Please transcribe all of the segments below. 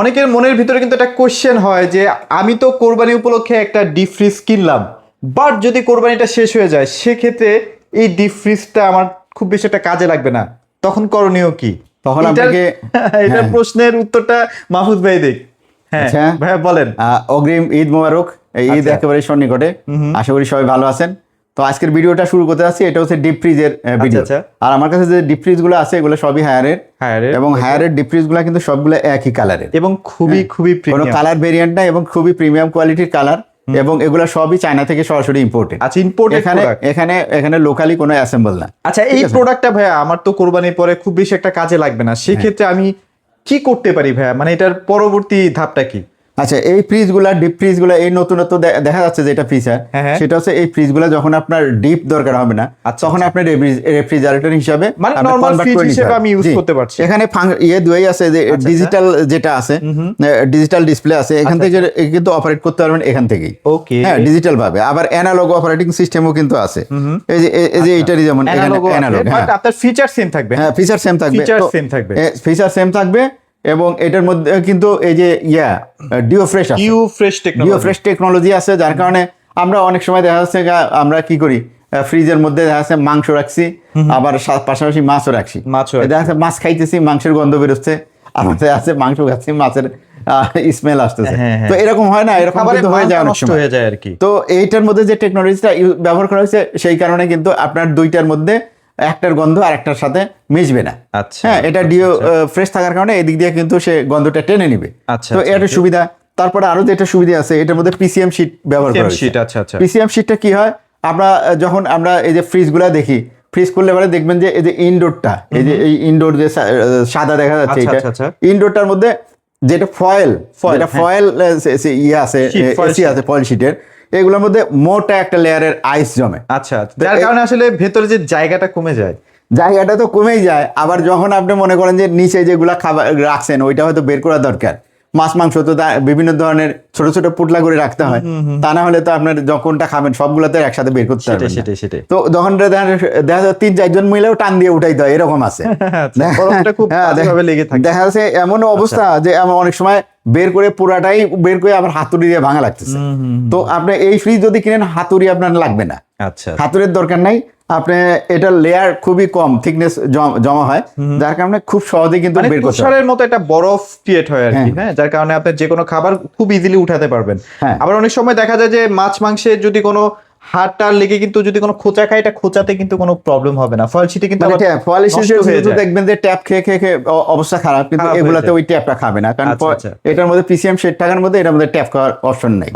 অনেকের মনের ভিতরে কিন্তু একটা কোশ্চেন হয় যে আমি তো কোরবানি উপলক্ষে একটা ডিপ ফ্রিজ কিনলাম, বাট যদি কোরবানিটা শেষ হয়ে যায় সেক্ষেত্রে এই ডিপ ফ্রিজটা আমার খুব বেশি একটা কাজে লাগবে না, তখন করণীয় কি? তখন এটার আপনাকে এটার প্রশ্নের উত্তরটা মাহফুজ ভাই দেখ। হ্যাঁ আচ্ছা ভাইয়া বলেন। অগ্রিম ঈদ মোবারক। ঈদ আচ্ছা। একেবারে সন্নিকটে, আশা করি সবাই ভালো আছেন। তো আজকের ভিডিওটা শুরু করতে যাচ্ছি, এটা হচ্ছে ডিপ ফ্রিজের ভিডিও। আচ্ছা। আর আমার কাছে যে ডিপ ফ্রিজ গুলো আছে এগুলো সবই হায়ারের, এবং হায়ারের ডিপ ফ্রিজ গুলো কিন্তু সবগুলো একই কালারের এবং খুবই কোনো প্রিমিয়াম কালার ভেরিয়েন্ট না, এবং খুবই প্রিমিয়াম কোয়ালিটির কালার, এবং এগুলো সবই চায়না থেকে সরাসরি ইম্পোর্টেড। আচ্ছা, ইম্পোর্টেড প্রোডাক্ট। এখানে লোকালি কোনো অ্যাসেম্বল না। আচ্ছা, এই প্রোডাক্টটা ভাইয়া আমার তো কোরবানির পরে খুব বেশি একটা কাজে লাগবে না, সেক্ষেত্রে আমি কি করতে পারি ভাইয়া, মানে এটার পরবর্তী ধাপটা কি? আচ্ছা, এই ফ্রিজগুলা ডিপ ফ্রিজগুলা এই নতুনত্ব দেখা যাচ্ছে যেটা ফিচার, সেটা হচ্ছে এই ফ্রিজগুলা যখন আপনার ডিপ দরকার হবে না, তখন আপনি রেফ্রিজারেটর হিসাবে মানে নরমাল ফ্রিজ হিসেবে আমি ইউজ করতে পারছি। এখানে দুই আছে, যে ডিজিটাল যেটা আছে, ডিজিটাল ডিসপ্লে আছে, এখান থেকে কিন্তু অপারেট করতে পারবেন এখান থেকেই। ওকে, হ্যাঁ, ডিজিটাল ভাবে। আবার অ্যানালগ অপারেটিং সিস্টেমও কিন্তু আছে। এই যে এটারই যেমন অ্যানালগ, বাট আপনার ফিচার সেম থাকবে। হ্যাঁ, ফিচার সেম থাকবে, ফিচার সেম থাকবে। এবং এটার মধ্যে কিন্তু এই যে ডিও ফ্রেশ টেকনোলজি আছে, যার কারণে আমরা অনেক সময় দেখা যাচ্ছে আমরা কি করি, ফ্রিজের মধ্যে দেখা যাচ্ছে মাংস রাখছি, আবার পাশাপাশি মাছও রাখছি, দেখা যাচ্ছে মাছ খাইতেছি, মাংসের গন্ধ বেরোচ্ছে, আমাদের আছে মাংস খাচ্ছি, মাছের স্মেল আসতেছে। তো এরকম হয় না, এরকম কিন্তু হয়ে যায় অনেক সময় আর কি। তো এইটার মধ্যে যে টেকনোলজিটা ব্যবহার করা হয়েছে, সেই কারণে কিন্তু আপনার দুইটার মধ্যে একটার গন্ধ আর একটার সাথে মিশবে না। হ্যাঁ, এটা ডিও ফ্রেশ থাকার কারণে এদিক দিয়ে কিন্তু সে গন্ধটা টেনে নিবে। তো এটা সুবিধা। তারপরে আরো যেটা সুবিধা আছে, এটার মধ্যে পিসিএম শীট ব্যবহার করা হয়েছে। পিসিএম শীটটা কি হয়, যখন আমরা এই যে ফ্রিজগুলা দেখি, ফ্রিজ করলে পরে দেখবেন যে এই যে ইনডোরটা, এই যে এই ইনডোর যে সাদা দেখা যাচ্ছে, এটা ইনডোরটার মধ্যে যেটা ফয়েল আছে, এসি আছে, ফয়েল শিটের, এগুলোর মধ্যে মোটা একটা লেয়ারের আইস জমে। আচ্ছা, যার কারণে আসলে ভেতরে যে জায়গাটা কমে যায়, জায়গাটা তো কমেই যায়। আবার যখন আপনি মনে করেন যে নিচে যেগুলা খাবার রাখছেন ওইটা হয়তো বের করা দরকার, মাছ মাংস তো বিভিন্ন ধরনের ছোট ছোট পুটলা করে রাখতে হয়, তা না হলে তো আপনার যখনটা খাবেন সবগুলাতে একসাথে বের করতে হবে। তো যখন দেখা যায় 3-4 জন মিলেও টান দিয়ে উঠাইতে হয়, এরকম আছে। দেখা যাচ্ছে এমন অবস্থা যে অনেক সময় বের করে পুরাটাই বের করে আবার হাতুড়ি দিয়ে ভাঙা লাগতেছে। তো আপনি এই ফ্রিজ যদি কিনেন, হাতুড়ি আপনার লাগবে না, হাতুড়ির দরকার নাই। আপনি এটা লেয়ার খুবই কম, থিকনেস জমা হয়, যার কারণে খুব সহজে কিন্তু বের করতে পারেন। তুষারের মতো একটা বরফ ক্রিয়েট হয় আর কি। হ্যাঁ, যার কারণে আপনি যে কোনো খাবার খুব ইজিলি উঠাতে পারবেন। আবার অনেক সময় দেখা যায় যে মাছ মাংসের যদি কোনো হাড়টার লেগে কিন্তু যদি কোনো খোঁচা খায়, এটা খোঁচাতে কিন্তু কোনো প্রবলেম হবে না। ফয়েল শিটে কিন্তু ফয়েল শিটে দেখবেন যে ট্যাপ খেয়ে অবস্থা খারাপ, কিন্তু এগুলাতে ওই ট্যাপটা খাবে না, কারণ এটার মধ্যে পিসিএম সেট থাকার মধ্যে এটার মধ্যে ট্যাপ খাওয়ার অপশন নেই।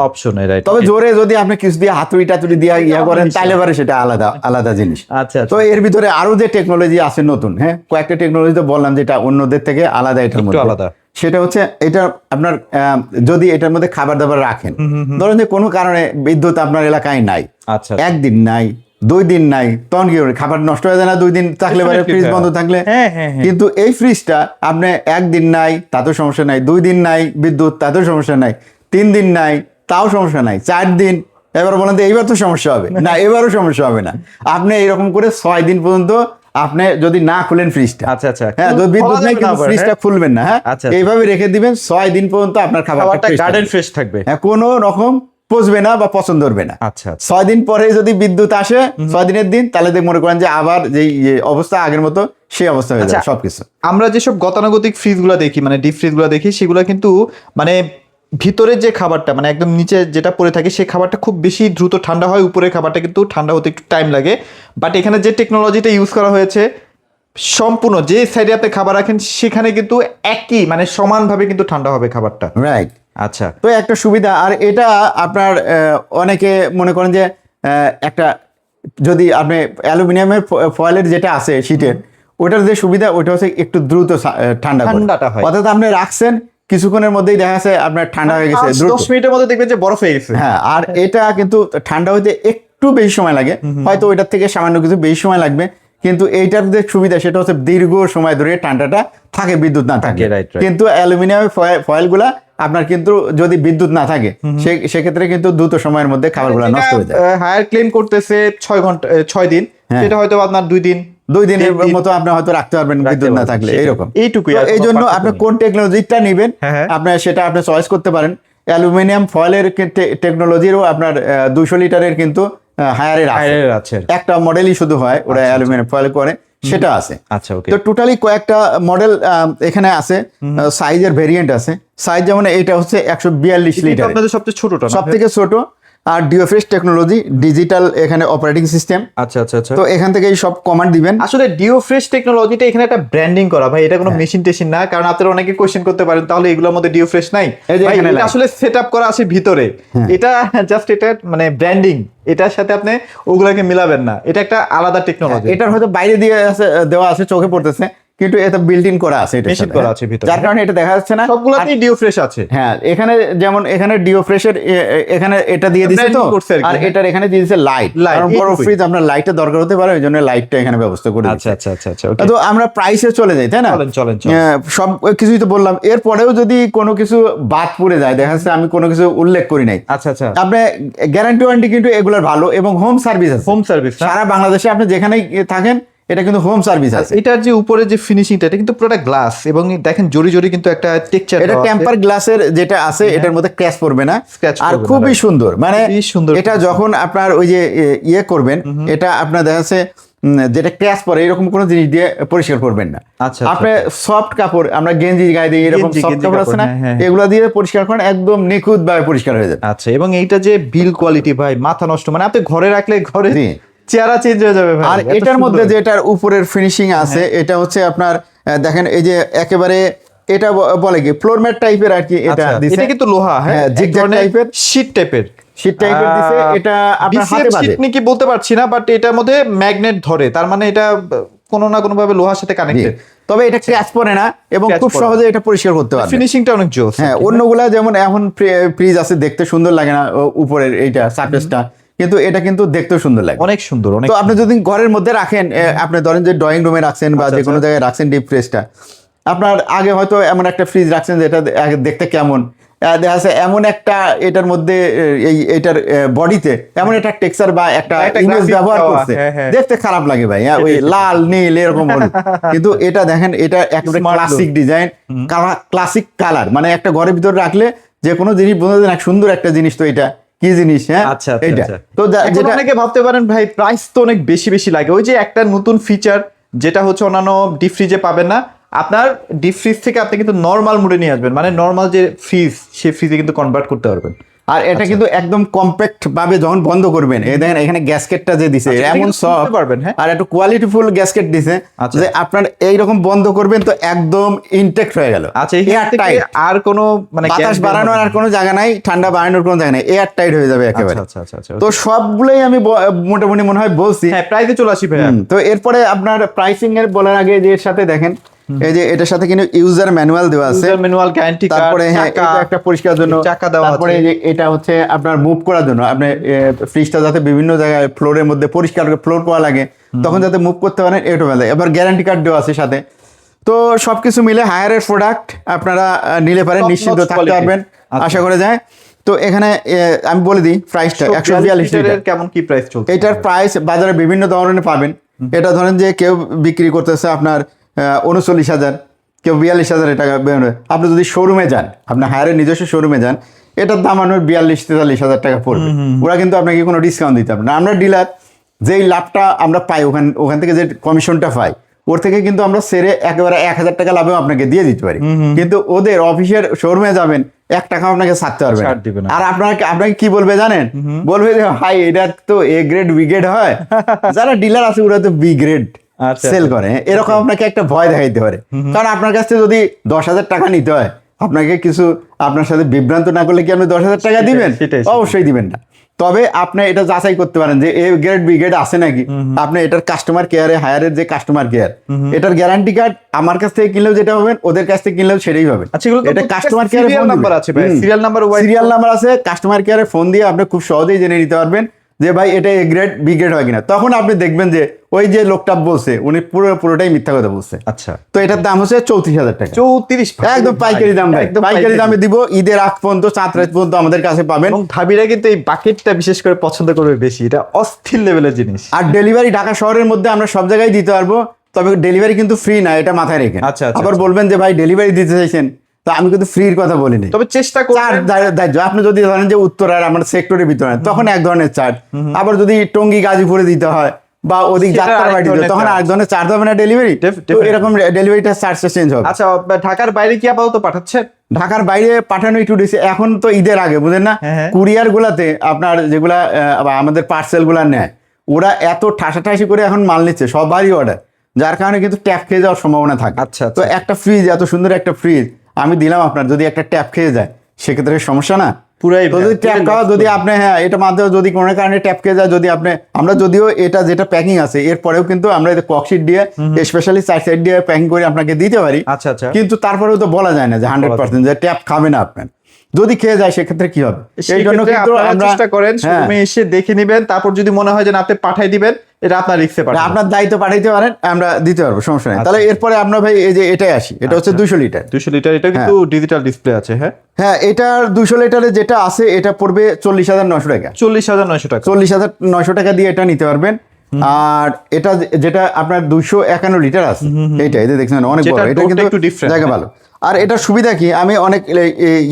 তবে জোরে যদি আপনি কিছু দিয়ে হাতুড়ি টাতুড়ি দিয়ে করেন, তাহলে এবারে সেটা আলাদা জিনিস। তো এর ভিতরে আরো যে টেকনোলজি আছে নতুন, কয়েকটা টেকনোলজি তো বললাম যেটা অন্যদের থেকে আলাদা, এটার মধ্যে আলাদা। সেটা হচ্ছে এটা আপনার যদি এটার মধ্যে খাবার দাবার রাখেন, ধরেন যে কোনো কারণে বিদ্যুৎ আপনার এলাকায় নাই, একদিন নাই, 2 দিন নাই, তখন কি খাবার নষ্ট হয়ে যায় না 2 দিন থাকলে, ফ্রিজ বন্ধ থাকলে। কিন্তু এই ফ্রিজটা আপনি 1 দিন নাই তাতেও সমস্যা নাই, 2 দিন নাই বিদ্যুৎ তাতেও সমস্যা নাই, 3 দিন নাই তাও সমস্যা নাই, 4 দিন, এবার বলেন তো এইবার তো সমস্যা হবে না, এবারও সমস্যা হবে না। আপনি এইরকম করে 6 দিন পর্যন্ত আপনি যদি না খুলেন ফ্রিজটা, হ্যাঁ, বিদ্যুৎ নেই কিন্তু ফ্রিজটা খুলবেন না, হ্যাঁ, এইভাবে রেখে দিবেন 6 দিন পর্যন্ত আপনার খাবারটা গার্ডেন ফ্রেশ থাকবে, কোনো রকম পচবে না বা পছন্দ করবে না। 6 দিন পরে যদি বিদ্যুৎ আসে, 6 দিনের দিন, তাহলে মনে করেন যে আবার যে অবস্থা আগের মতো সেই অবস্থা হয়ে যায় সবকিছু। আমরা যেসব গতানুগতিক ফ্রিজ গুলা দেখি, মানে ডিপ ফ্রিজ গুলা দেখি, সেগুলো কিন্তু মানে ভিতরের যে খাবারটা, মানে একদম নিচে যেটা পড়ে থাকে, সেই খাবারটা খুব বেশি দ্রুত ঠান্ডা হয়, উপরের খাবারটা কিন্তু ঠান্ডা হতে একটু টাইম লাগে। বাট এখানে যে টেকনোলজিটা ইউজ করা হয়েছে, সম্পূর্ণ যে সাইডে আপনি খাবার রাখেন সেখানে কিন্তু একই, মানে সমানভাবে কিন্তু ঠান্ডা হবে খাবারটা। রাইট। আচ্ছা, তো একটা সুবিধা। আর এটা আপনার অনেকে মনে করেন যে একটা যদি আপনি অ্যালুমিনিয়ামের ফয়েলের যেটা আছে শীটের, ওটার যে সুবিধা, ওটা হচ্ছে একটু দ্রুত ঠান্ডাটা হয়। অর্থাৎ আপনি রাখছেন, কিছুক্ষণের মধ্যেই দেখা যাচ্ছে আপনার ঠান্ডা হয়ে গেছে, 10 মিনিটের মধ্যে দেখবেন যে বরফ হয়ে গেছে। হ্যাঁ, আর এটা কিন্তু ঠান্ডা হইতে একটু বেশি সময় লাগে, হয়তো ওইটার থেকে সামান্য কিছু বেশি সময় লাগবে, কিন্তু এইটার যে সুবিধা সেটা হচ্ছে দীর্ঘ সময় ধরে ঠান্ডাটা থাকে, বিদ্যুৎ না থাকে। কিন্তু অ্যালুমিনিয়ামের ফয়েলগুলা আপনার কিন্তু যদি বিদ্যুৎ না থাকে, সেক্ষেত্রে কিন্তু দ্রুত সময়ের মধ্যে খাবারগুলো নষ্ট হয়ে যায়। হায়ার ক্লেম করতেছে 6 দিন, সেটা হয়তো আপনার 2 দিন 2 দিনের মতো আপনি হয়তো রাখতে পারবেন বিদ্যুৎ না থাকলে, এরকম এইটুকুই। এই জন্য আপনি কোন টেকনোলজিটা নেবেন আপনার সেটা আপনি চয়েস করতে পারেন। অ্যালুমিনিয়াম ফয়েলের টেকনোলজিরও আপনার 200 লিটারের কিন্তু হায়ারের আছে, একটা মডেলই শুধু হয় ওরা অ্যালুমিনিয়াম ফয়েল করে, সেটা আছে। আচ্ছা, ওকে। তো টোটালি কয়েকটা মডেল এখানে আছে, সাইজের ভেরিয়েন্ট আছে। সাইজ যেমন এইটা হচ্ছে 142 লিটার, আপনাদের সবচেয়ে ছোটটা, সবথেকে ছোট। আর ডিওফ্রেশ টেকনোলজি, ডিজিটাল এখানে অপারেটিং সিস্টেম। আচ্ছা আচ্ছা আচ্ছা। তো এখান থেকেই সব কমান্ড দিবেন। আসলে ডিওফ্রেশ টেকনোলজিটা এখানে একটা ব্র্যান্ডিং করা ভাই, এটা কোনো মেশিন টেশিন না। কারণ আপনারা অনেকে কোশ্চেন করতে পারেন তাহলে এগুলোর মধ্যে ডিওফ্রেশ নাই ভাই, এটা আসলে সেটআপ করা আছে ভিতরে, এটা জাস্ট এটা মানে ব্র্যান্ডিং, এটার সাথে আপনি ওগুলাকে মিলাবেন না, এটা একটা আলাদা টেকনোলজি। এটার হয়তো বাইরে দিয়ে দেওয়া আছে, চোখে পড়তেছে, কিন্তু এটা বিল্ট ইন করা আছে, এটা মেশিন করা আছে ভিতরে, যার কারণে এটা দেখা যাচ্ছে না। সবগুলাতেই ডিওফ্রেশ আছে। হ্যাঁ, এখানে যেমন এখানে ডিওফ্রেশের এখানে এটা দিয়ে দিয়েছে তো, আর এটার এখানে দিয়ে দিয়েছে লাইট, কারণ বড় ফ্রিজ আপনার লাইটের দরকার হতে পারে, ওইজন্য লাইটটা এখানে ব্যবস্থা করে দিয়েছে। আচ্ছা আচ্ছা আচ্ছা। তো আমরা প্রাইসে চলে যাই, তাই না? চলেন। সব কিছুই তো বললাম, এরপরেও যদি কোনো কিছু বাদ পড়ে যায়, দেখা যাচ্ছে আমি কোনো কিছু উল্লেখ করি নাই, আচ্ছা আচ্ছা, আপনি গ্যারান্টি ওয়ারেন্টি কিন্তু এগুলোর ভালো, এবং হোম সার্ভিস আছে। হোম সার্ভিস সারা বাংলাদেশে আপনি যেখানেই থাকেন এটা কিন্তু হোম সার্ভিস আছে। এটার যে উপরে যে ফিনিশিংটা, এটা কিন্তু পুরোটা গ্লাস, এবং দেখেন জড়ি জড়ি কিন্তু একটা টেক্সচার, এটা টেম্পার গ্লাসের যেটা আছে, এটার মধ্যে ক্র্যাশ পড়বে না, আর খুবই সুন্দর। মানে এটা যখন আপনার ওই যে ইয়ে করবেন, এটা আপনার দেখা যাচ্ছে যেটা ক্র্যাশ পড়ে এরকম কোনো জিনিস দিয়ে পরিষ্কার করবেন না। আচ্ছা, আপনি সফট কাপড়, আমরা গেঞ্জি গায়ে দিই, এরকম সফট কাপড় আছে না, এগুলো দিয়ে পরিষ্কার করেন, একদম নিখুঁত ভাবে পরিষ্কার হয়ে যাবে। আচ্ছা, এবং এইটা যে বিল কোয়ালিটি ভাই, মাথা নষ্ট, মানে আপনি ঘরে রাখলে ঘরে চেহারা চেঞ্জ হয়ে যাবে ভাই। আর এটার মধ্যে যেটার উপরের ফিনিশিং আছে, এটা হচ্ছে আপনার দেখেন এই যে একেবারে এটা বলে কি ফ্লোর ম্যাট টাইপের আর কি, এটা দিছে। এটা কিন্তু লোহা, হ্যাঁ, জিগজ্যাগ টাইপের, শীট টাইপের দিছে। এটা আপনার হাতে বাজে, শীট কি বলতে পারছি না, বাট এটার মধ্যে ম্যাগনেট ধরে, তার মানে এটা কোনো না কোনো ভাবে লোহার সাথে কানেক্টেড। তবে এটা ক্র্যাশ পড়ে না, এবং খুব সহজে এটা পরিষ্কার করতে পারবে। ফিনিশিংটা অনেক জোস। হ্যাঁ, অন্যগুলা যেমন এখন ফ্রিজ আছে, দেখতে সুন্দর লাগে না উপরের এইটা সারফেসটা, কিন্তু এটা কিন্তু দেখতেও সুন্দর লাগে, অনেক সুন্দর। তো আপনি যদি ঘরের মধ্যে রাখেন, আপনি ধরেন যে ড্রয়িং রুমে রাখছেন বা যে কোনো জায়গায় রাখছেন ডিপ ফ্রিজটা, আপনার আগে হয়তো এমন একটা ফ্রিজ রাখছেন যেটা দেখতে কেমন দেখা যাচ্ছে, এমন একটা এটার মধ্যে এটার বডিতে এমন একটা টেক্সচার বা একটা ইমেজ ব্যবহার করছে, দেখতে খারাপ লাগে ভাই। ওই লাল নীল এরকম হলুদ, কিন্তু এটা দেখেন, এটা একেবারে ক্লাসিক ডিজাইন, ক্লাসিক কালার, মানে একটা ঘরের ভিতরে রাখলে যে কোনো জিনিস বোঝা যায় না, সুন্দর একটা জিনিস। তো এটা কি জিনিস? হ্যাঁ, আচ্ছা, এটা তো যেটা অনেকে ভাবতে পারেন ভাই প্রাইস তো অনেক বেশি বেশি লাগে, ওই যে একটা নতুন ফিচার যেটা হচ্ছে অন্যান্য ডিপ ফ্রিজে পাবেন না, আপনার ডিপ ফ্রিজ থেকে আপনি কিন্তু নরমাল মোডে নিয়ে আসবেন, মানে নরমাল যে ফ্রিজ সেই ফ্রিজে কিন্তু কনভার্ট করতে পারবেন। আর এটা কিন্তু একদম কম্প্যাক্ট ভাবে যখন বন্ধ করবেন, এই দেখেন এখানে গ্যাসকেটটা যে দিছে এমন সফট পারবেন, হ্যাঁ, আর একটু কোয়ালিটিফুল গ্যাসকেট দিছে যে আপনার এইরকম বন্ধ করবেন তো একদম ইনটেক্ট হয়ে গেল। আচ্ছা, এয়ার টাইট, আর কোনো মানে বাতাস বাড়ানোর আর কোনো জায়গা নাই, ঠান্ডা বাড়ানোর কোনো জায়গা নাই, এয়ার টাইট হয়ে যাবে একেবারে। আচ্ছা আচ্ছা আচ্ছা, তো সবগুলোই আমি মোটামুটি মনে হয় বলছি। হ্যাঁ, প্রাইসে চলে আসি ভাই। তো এরপরে আপনার প্রাইসিং এর বলার আগে যে এর সাথে দেখেন, এই যে এটার সাথে কিন্তু ইউজার ম্যানুয়াল দেওয়া আছে, ইউজার ম্যানুয়াল, গ্যারান্টি কার্ড, তারপরে এটা একটা পরিষ্কার জন্য চাকা দেওয়া আছে, তারপরে এই যে এটা হচ্ছে আপনার মুভ করার জন্য, আপনি ফ্রিজটা যাতে বিভিন্ন জায়গায় ফ্লোরের মধ্যে পরিষ্কার ফ্লোর করা লাগে তখন যাতে মুভ করতে পারেন, এটা মেলে। এবার গ্যারান্টি কার্ড দেওয়া আছে সাথে। তো সবকিছু মিলে হায়ারের প্রোডাক্ট আপনারা নিলে পারেন, নিশ্চিন্ত থাকতে পারবেন আশা করে যায়। তো এখানে আমি বলে দিই প্রাইসটা, 142 লিটার কেমন কি প্রাইস চলছে? এটার প্রাইস বাজারে বিভিন্ন ধরনের পাবেন। এটা ধরেন যে কেউ বিক্রি করতেছে আপনার 39,000, কেউ 42,000 টাকা। আপনি যদি শোরুমে যান, আপনার হায়ারের নিজস্ব শোরুমে যান, এটার দাম আপনার 42-43,000 টাকা পড়বে। ওরা কিন্তু আপনাকে কোনো ডিসকাউন্ট দিতে পারবে না। আমরা ডিলার, যেই লাভটা আমরা পাই ওখান থেকে যে কমিশনটা পাই, ওর থেকে কিন্তু আমরা সেরে একেবারে 1,000 টাকা লাভেও আপনাকে দিয়ে দিতে পারি। কিন্তু ওদের অফিসের শোরুমে যাবেন, 1 টাকা আপনাকে ছাড়তে পারবে না। আর আপনাকে কি বলবে জানেন? বলবে যে ভাই এটা তো এ গ্রেড বি গ্রেড হয়, যারা ডিলার আছে ওরা তো বি গ্রেড সেল করে, এরকম আপনাকে একটা ভয় দেখাইতে পারে। কারণ আপনার কাছ থেকে যদি 10,000 টাকা নিতে হয়, আপনাকে কিছু আপনার সাথে বিভ্রান্ত না করলে কি আপনি 10,000 টাকা দিবেন? অবশ্যই দিবেন না। তবে আপনি এটা যাচাই করতে পারেন যে এ গ্রেড বি গ্রেড আছে নাকি। আপনি এটার কাস্টমার কেয়ারে, হায়ারের যে কাস্টমার কেয়ার, এটার গ্যারান্টি কার্ড আমার কাছ থেকে কিনলেও যেটা পাবেন, ওদের কাছ থেকে কিনলেও সেটাই পাবেন। এটা কাস্টমার কেয়ারে ফোন নাম্বার আছে, সিরিয়াল নাম্বার আছে, কাস্টমার কেয়ারে ফোন দিয়ে আপনি খুব সহজেই জেনে নিতে পারবেন যে ভাই এটা এ গ্রেড বি গ্রেড হয় কিনা, তখন আপনি দেখবেন যে ওই যে লোকটা বলছে উনি পুরোটাই মিথ্যা কথা বলছে। আচ্ছা, তো এটার দাম হচ্ছে 34,000 টাকা। 34, একদম পাইকারি দাম ভাই, পাইকারি দামে দিব। ঈদের আগ পর্যন্ত, চাঁদ রাত পর্যন্ত আমাদের কাছে পাবেন। এবং ধাবিরা কিন্তু এই বাকেটটা বিশেষ করে পছন্দ করবে বেশি, এটা অস্থির লেভেলের জিনিস। আর ডেলিভারি ঢাকা শহরের মধ্যে আমরা সব জায়গায় দিতে পারবো, তবে ডেলিভারি কিন্তু ফ্রি না, এটা মাথায় রেখে। আচ্ছা, আবার বলবেন যে ভাই ডেলিভারি দিতে চাইছেন, তো আমি কিন্তু ফ্রির কথা বলিনি, তবে চেষ্টা করবেন। দায়িত্ব আপনি যদি ধরেন যে উত্তরার আমার সেক্টরের ভিতরে, তখন এক ধরনের চার্জ। আবার যদি টঙ্গী গাজীপুরে দিতে হয় বা ওদিক যাত্রার বাড়ি দিতে, তখন আরেক ধরনের চার্জ হবে না ডেলিভারি। এরকম ডেলিভারিটা চার্জটা চেঞ্জ হবে। আচ্ছা, ঢাকার বাইরে কি আপাতত পাঠাচ্ছেন? ঢাকার বাইরে পাঠানো একটু দিচ্ছে এখন তো ঈদের আগে, বুঝেন না, কুরিয়ার গুলাতে আপনার যেগুলা আমাদের পার্সেল গুলা নেয়, ওরা এত ঠাসাঠাসি করে এখন মাল নিচ্ছে, সবারই অর্ডার, যার কারণে কিন্তু ট্যাপ খেয়ে যাওয়ার সম্ভাবনা থাকে। আচ্ছা, তো একটা ফ্রিজ, এত সুন্দর একটা ফ্রিজ আমি দিলাম আপনার, যদি একটা ট্যাপ খেয়ে যায় সেক্ষেত্রে সমস্যা না? পুরাই যদি ট্যাপ খাওয়া, যদি আপনি এটা মাধ্যমে যদি কোনো কারণে ট্যাপ খেয়ে যায়, যদি আপনি, আমরা যদিও এটা যেটা প্যাকিং আছে এরপরেও কিন্তু আমরা ককশিট দিয়ে স্পেশালি সাইড দিয়ে প্যাকিং করে আপনাকে দিতে পারি। আচ্ছা আচ্ছা, কিন্তু তারপরেও তো বলা যায় না যে 100% যে ট্যাপ খাবে না আপনার, যদি খেয়ে যায় সেক্ষেত্রে কি হবে। এই জন্য কিন্তু আমরা চেষ্টা করেন শোরুমে এসে দেখে নেবেন, তারপর যদি মনে হয় যে আপনি পাঠিয়ে দিবেন, এটা আপনার রিস্কে পাঠাবেন, আপনার দায়িত্ব, পাঠাইতে পারেন, আমরা দিতে পারবো, সমস্যা নেই। তাহলে এরপরে আমরা ভাই এই যে এটাই আসি, এটা হচ্ছে 200 লিটার। 200 লিটার, এটা কিন্তু ডিজিটাল ডিসপ্লে আছে। হ্যাঁ হ্যাঁ, এটার 200 লিটারে যেটা আছে এটা পড়বে 40,900 টাকা। 40,900 টাকা, 40,900 টাকা দিয়ে এটা নিতে পারবেন। আর এটা যেটা আপনার 251 লিটার আছে, এইটা এই যে দেখছেন অনেক বড়, এটা কিন্তু একটু ডিফারেন্ট জায়গা ভালো। আর এটা সুবিধা কি, আমি অনেক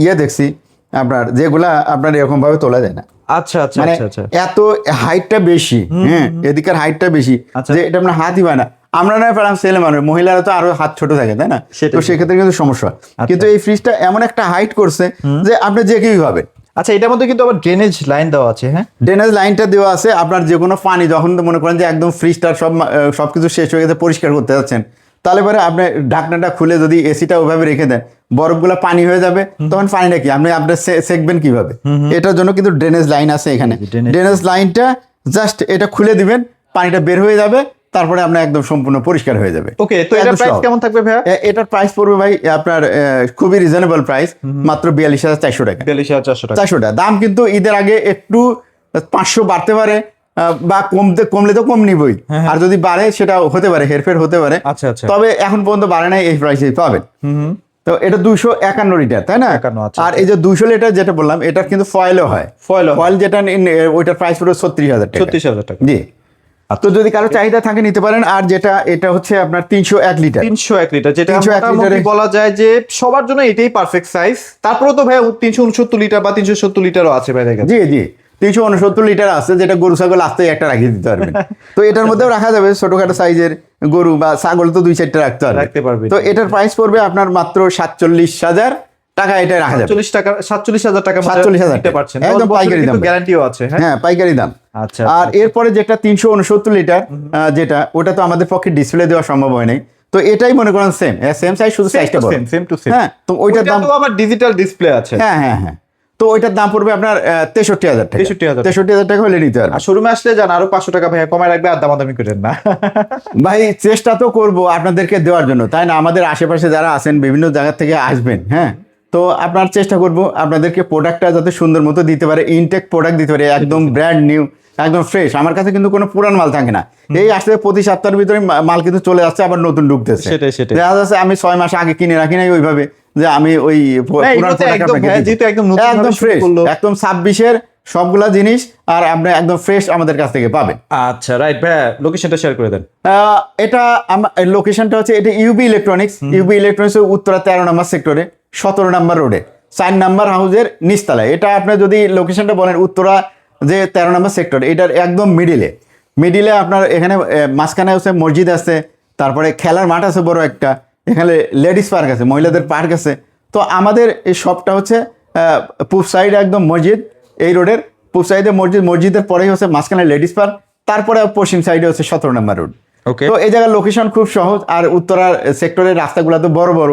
ইয়ে দেখছি আপনার, যেগুলা আপনার এরকম ভাবে তোলা যায় না। আচ্ছা আচ্ছা মানে আচ্ছা, এত হাইটটা বেশি, হ্যাঁ এদিকের হাইটটা বেশি, যে এটা আপনার হাতই পায় না। আমরা না পেলাম ছেলে মানুষ, মহিলারা তো আরো হাত ছোট থাকে, তাই না? তো সেক্ষেত্রে কিন্তু সমস্যা। কিন্তু এই ফ্রিজটা এমন একটা হাইট করছে যে আপনি যে কেউই পাবেন। আচ্ছা, এটার মধ্যে কিন্তু আবার ড্রেনেজ লাইন দেওয়া আছে। হ্যাঁ, ড্রেনেজ লাইনটা দেওয়া আছে। আপনার যে কোনো পানি যখন মনে করেন যে একদম ফ্রিজটার সবকিছু শেষ হয়ে গেছে, পরিষ্কার করতে যাচ্ছেন, তাহলে পরে আপনি ঢাকনাটা খুলে যদি এসিটা ওইভাবে রেখে দেন, বরফগুলো পানি হয়ে যাবে, তখন পানিটা কি আপনি সেকবেন কিভাবে? এটার জন্য কিন্তু ড্রেনেজ লাইন আছে এখানে। ড্রেনেজ লাইনটা জাস্ট এটা খুলে দিবেন, পানিটা বের হয়ে যাবে, তারপরে আপনার একদম সম্পূর্ণ পরিষ্কার হয়ে যাবে। ওকে, তো এটার প্রাইস কেমন থাকবে ভাইয়া? এটার প্রাইস পড়বে ভাই আপনার খুবই রিজনেবল প্রাইস, মাত্র 42,400 টাকা। 42,400 টাকা, 400 টাকা দাম। কিন্তু ঈদের আগে একটু 500 বাড়তে পারে, বা কমলে তো কম নিবই, আর যদি বাড়ে সেটা হতে পারে, হেরফের হতে পারে। আচ্ছা আচ্ছা, তবে এখন পর্যন্ত বাড়ে নাই, এই প্রাইসেই পাবেন। তো এটা 251 লিটার, তাই না? আর এই যে 200 লিটার যেটা বললাম, এটা কিন্তু ফয়েলও হয়। ফয়েল যেটা ওইটার প্রাইস পড়বে 36,000 টাকা। 36,000 টাকা, জি। তো যদি কারো চাহিদা থাকে নিতে পারেন। আর যেটা এটা হচ্ছে আপনার 301 লিটার, 301 লিটার, যেটা 301 মোটামুটি বলা যায় যে সবার জন্য এটাই পারফেক্ট সাইজ। তারপরেও তো ভাই 369 লিটার বা 370 লিটারও আছে ভাই দেখেন। জি জি, 369 লিটার আছে, যেটা গরু ছাগল আসতেই একটা রাখিয়ে দিতে পারবেন। তো এটার মধ্যেও রাখা যাবে ছোটখাটো সাইজের গরু বা ছাগল, তো 2-4টা রাখতে পারবে। তো এটার প্রাইস পড়বে আপনার মাত্র 47,000 টাকা। এটা রাখা যাবে 47,000 টাকা, 47,000 নিতে পারছেন, একদম পাইকারি দাম, গ্যারান্টিও আছে। হ্যাঁ পাইকারি দাম। আচ্ছা, আর এরপরে যেটা 369 লিটার, যেটা ওটা তো আমাদের পক্ষে ডিসপ্লে দেওয়া সম্ভব হয় নাই, তো এটাই মনে করেন সেম সাইজ, শুধু সাইজটা বড়। Same to same. হ্যাঁ, তো ওইটার দাম তো আবার ডিজিটাল ডিসপ্লে আছে। হ্যাঁ হ্যাঁ হ্যাঁ, তো ওইটার দাম পড়বে আপনার 63,000 টাকা। 63,000 টাকা হলে নিতে পারবেন। আর শোরুমে আসলে যান, আরো 500 টাকা ভাই কমায় রাখবে, আর দামাদামি করেন না। ভাই চেষ্টা তো করবো আপনাদেরকে দেওয়ার জন্য, তাই না? আমাদের আশেপাশে যারা আছেন, বিভিন্ন জায়গা থেকে আসবেন, হ্যাঁ, তো আপনার চেষ্টা করব আপনাদেরকে প্রোডাক্টটা যাতে সুন্দর মতো দিতে পারে, ইনটেক প্রোডাক্ট দিতে পারে, একদম ব্র্যান্ড নিউ, একদম ফ্রেশ। আমার কাছে কিন্তু কোনো পুরান মাল থাকে না। এই আসলে প্রতি সপ্তাহের ভিতরে মাল কিন্তু চলে যাচ্ছে, আবার নতুন ঢুকতেছে। দেখা যাচ্ছে আমি 6 মাস আগে কিনে রাখি নাই ওইভাবে, যে আমি ওই একদম ফ্রেশ, একদম 26-এর সবগুলা জিনিস, আর আপনি একদম ফ্রেশ আমাদের কাছ থেকে পাবেন। আচ্ছা, রাইট ভাই, লোকেশনটা শেয়ার করে দেন। এটা লোকেশনটা হচ্ছে, এটা UB Electronics. UB Electronics Uttara 13 number সেক্টরে, 17 নম্বর রোডে, 4 নম্বর হাউসের নিচতলায়। এটা আপনি যদি লোকেশনটা বলেন, উত্তরা যে 13 নম্বর সেক্টর, এটার একদম মিডিলে আপনার এখানে মাঝখানে হচ্ছে মসজিদ আছে, তারপরে খেলার মাঠ আছে বড় একটা, এখানে লেডিস পার্ক আছে, মহিলাদের পার্ক আছে। তো আমাদের এই শপটা হচ্ছে পূব সাইডে একদম মসজিদ, এই রোডের পূব সাইডে মসজিদের পরেই হচ্ছে মাঝখানে লেডিস পার্ক, তারপরে পশ্চিম সাইডে হচ্ছে 17 নম্বর রোড। তো এই জায়গার লোকেশন খুব সহজ। আর উত্তরার সেক্টরের রাস্তাগুলো তো বড় বড়,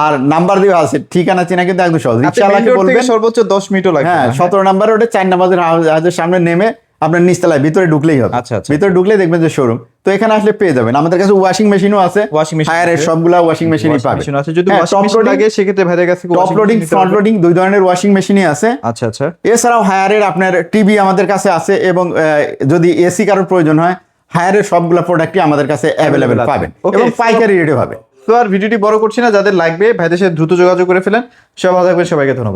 আর নাম্বার দেওয়া আছে, ঠিকানা চেনা কিন্তু একদম সহজ। রিকশাওয়ালাকে বলবেন সর্বোচ্চ 10 মিনিটও লাগবে। হ্যাঁ, 17 নম্বর রোডে 4 নম্বরের হাউসের সামনে নেমে আপনার নিচতলায় ভিতরে ঢুকলেই হবে। আচ্ছা, ভিতরে ঢুকলেই দেখবেন যে শোরুম। তো তো এখানে আসলে পেয়ে যাবেন। আমাদের কাছে ওয়াশিং মেশিনও আছে, ওয়াশিং মেশিন হায়ারের সবগুলা ওয়াশিং মেশিনই পাবেন। আছে যদি হ্যাঁ, ওয়াশিং top মেশিন loading- লাগে সেক্ষেত্রে ভাইদের কাছে টপ লোডিং ফ্রন্ট লোডিং দুই ধরনের ওয়াশিং মেশিনই আছে। আচ্ছা আচ্ছা। এছাড়াও হায়ারের আপনার টিভি আমাদের কাছে আছে, এবং যদি এসি কারোর প্রয়োজন হয় হায়ারের সবগুলা প্রোডাক্টই আমাদের কাছে অ্যাভেলেবেল আছে। পাবেন, Okay, এবং so- পাইকারি রেটে পাবে। তো আর ভিডিওটি বড় করছি না, যাদের লাগবে ভাইদের সাথে দ্রুত যোগাযোগ করে ফেলেন। সবাই ভালো থাকবেন, সবাইকে ধন্যবাদ।